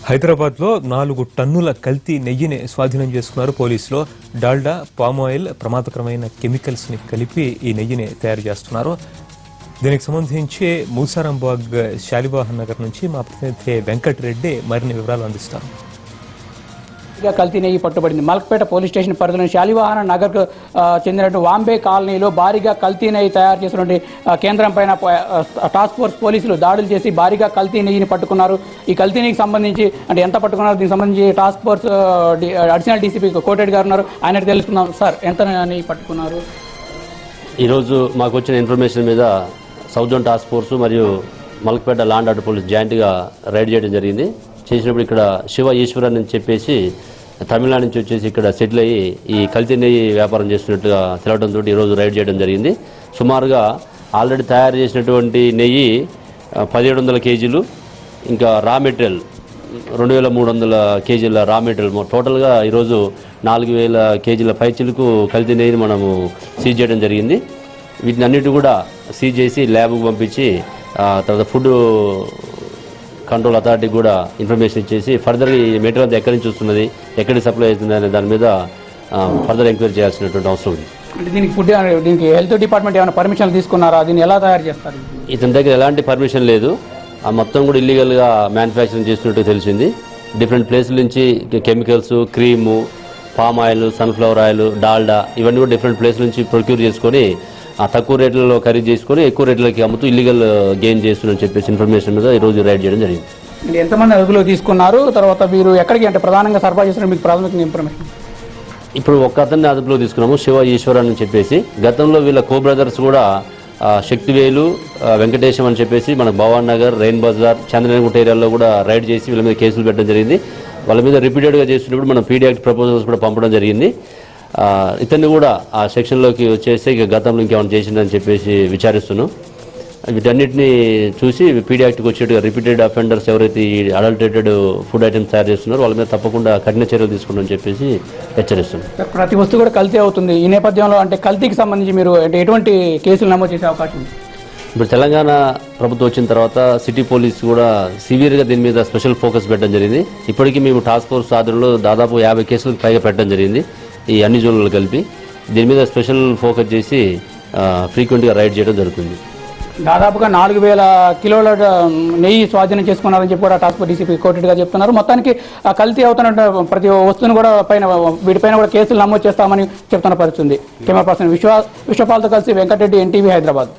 హైదరాబాద్లో 4 టన్నుల కల్తీ నెయ్యిని స్వాధీనం చేసుకున్నారు పోలీసులు. డాల్డా, పామ్ ఆయిల్, ప్రమాదకరమైన కెమికల్స్ని కలిపి ఈ నెయ్యిని తయారు చేస్తున్నారు. దీనికి సంబంధించి మూసారాంబాగ్ శాలివాహన్ నగర్ నుంచి మా ప్రతినిధి వెంకటరెడ్డి మరిన్ని వివరాలు అందిస్తారు. కల్తీ నెయ్యి పట్టుబడింది. మల్క్పేట పోలీస్ స్టేషన్ పరిధిలోని శాలివాహన నగర్కు చెందినటువంటి వాంబే కాలనీలో భారీగా కల్తీ నెయ్యి తయారు చేసినటువంటి కేంద్రం పైన టాస్క్ ఫోర్స్ పోలీసులు దాడులు చేసి భారీగా కల్తీ నెయ్యిని పట్టుకున్నారు. ఈ కల్తీ నెయ్యికి సంబంధించి అంటే ఎంత పట్టుకున్నారు, దీనికి సంబంధించి టాస్క్ ఫోర్స్ అడిషనల్ డీసీపీ కోటెడ్ గారు ఉన్నారు, ఆయనకు తెలుసుకుందాం. సార్, ఎంత నెయ్యి పట్టుకున్నారు? ఈరోజు మాకు వచ్చిన ఇన్ఫర్మేషన్ మీద సౌత్ జోన్ టాస్క్ ఫోర్స్ మరియు మల్క్పేట లాండ్ ఆర్డర్ పోలీస్ జాయింట్గా రైడ్ చేయడం జరిగింది. చేసినప్పుడు ఇక్కడ శివ ఈశ్వరన్ అని చెప్పేసి తమిళనాడు నుంచి వచ్చేసి ఇక్కడ సెటిల్ అయ్యి ఈ కల్తీ నెయ్యి వ్యాపారం చేస్తున్నట్టుగా తెలవడంతో ఈరోజు రైడ్ చేయడం జరిగింది. సుమారుగా ఆల్రెడీ తయారు చేసినటువంటి నెయ్యి 1700 కేజీలు, ఇంకా రా మెటీరియల్ 2300 కేజీల రా మెటీరియల్, టోటల్గా ఈరోజు 4000 కేజీల పైచిలకు కల్తీ నెయ్యిని మనము సీజ్ చేయడం జరిగింది. వీటిని అన్నిటి కూడా సీజ్ చేసి ల్యాబ్కు పంపించి తర్వాత ఫుడ్ కంట్రోల్ అథారిటీకి కూడా ఇన్ఫర్మేషన్ ఇచ్చేసి ఫర్దర్గా ఈ మెటీరియల్ ఎక్కడి నుంచి వస్తున్నది, ఎక్కడికి సప్లై అవుతుంది అనే దాని మీద ఫర్దర్ ఎంక్వైరీ చేయాల్సినటువంటి అవసరం ఉంది. దీనికి హెల్త్ డిపార్ట్మెంట్ ఏమైనా పర్మిషన్ తీసుకున్నారా? దీన్ని ఎలా తయారు చేస్తారు? ఇతని దగ్గర ఎలాంటి పర్మిషన్ లేదు. ఆ మొత్తం కూడా ఇల్లీగల్గా మ్యానుఫ్యాక్చరింగ్ చేస్తున్నట్టు తెలిసింది. డిఫరెంట్ ప్లేసుల నుంచి chemicals, cream, palm oil, sunflower oil, Dalda ఇవన్నీ కూడా డిఫరెంట్ ప్లేస్ నుంచి ప్రొక్యూర్ చేసుకొని ఆ తక్కువ రేట్లలో ఖరీదు చేసుకొని ఎక్కువ రేట్లకి అమ్ముతూ ఇల్లీగల్ గెయిన్ చేస్తుందని చెప్పేసి ఇన్ఫర్మేషన్ మీద ఈరోజు రైడ్ చేయడం జరిగింది. ఎంతమంది అదుపులో తీసుకున్నారు? తర్వాత మీరు ఎక్కడికి అంటే ప్రధానంగా సరఫరా చేస్తున్నారు మీకు ప్రాథమిక ఇన్ఫర్మేషన్? ఇప్పుడు ఒక్క అతన్ని అదుపులో తీసుకున్నాము, శివ ఈశ్వరన్ అని చెప్పేసి. గతంలో వీళ్ళ కో బ్రదర్స్ కూడా శక్తివేలు, వెంకటేశం అని చెప్పేసి మన భవాన్ నగర్, రెయిన్ బజార్, చంద్రనగుట్ట ఏరియాలో కూడా రైడ్ చేసి వీళ్ళ మీద కేసులు పెట్టడం జరిగింది. వాళ్ళ మీద రిపీటెడ్గా చేస్తున్నప్పుడు మనం పీడీ యాక్ట్ ప్రపోజల్స్ కూడా పంపడం జరిగింది. ఇతన్ని కూడా ఆ సెక్షన్లోకి వచ్చేసి ఇక గతంలో ఇంకేమైనా చేసిందని చెప్పేసి విచారిస్తున్నాం. వీటన్నిటిని చూసి పీడీ యాక్ట్కి వచ్చేట్టుగా రిపీటెడ్ అఫెండర్స్ ఎవరైతే ఈ అడల్టరేటెడ్ ఫుడ్ ఐటమ్స్ తయారు చేస్తున్నారో వాళ్ళ మీద తప్పకుండా కఠిన చర్యలు తీసుకుంటామని చెప్పేసి హెచ్చరిస్తున్నాం. ప్రతి వస్తువు కూడా కల్తీ అవుతుంది. ఈ నేపథ్యంలో అంటే కల్తీకి సంబంధించి మీరు అంటే ఎటువంటి కేసులు నమోదు చేసే అవకాశం ఉంది? ఇప్పుడు తెలంగాణ ప్రభుత్వం వచ్చిన తర్వాత సిటీ పోలీస్ కూడా సివియర్గా దీని మీద స్పెషల్ ఫోకస్ పెట్టడం జరిగింది. ఇప్పటికీ మేము టాస్క్ ఫోర్స్ ఆధ్వర్యంలో దాదాపు 50 కేసులకు పైగా పెట్టడం జరిగింది ఈ అన్ని జోన్లలో కలిపి. దీని మీద స్పెషల్ ఫోకస్ చేసి ఫ్రీక్వెంట్గా రైడ్ చేయడం జరుగుతుంది. దాదాపుగా 4000 కిలోల నెయ్యి స్వాధీనం చేసుకున్నారని చెప్పి కూడా టాస్క్ ఫోర్స్ డీసీపీ కోటెడ్గా చెప్తున్నారు. మొత్తానికి కల్తీ అవుతున్న ప్రతి వస్తువును కూడా వీటిపైన కూడా కేసులు నమోదు చేస్తామని చెప్తున్న పరిస్థితుంది. కెమెరా పర్సన్ విశ్వపాల్తో కలిసి వెంకటరెడ్డి, NTV, హైదరాబాద్.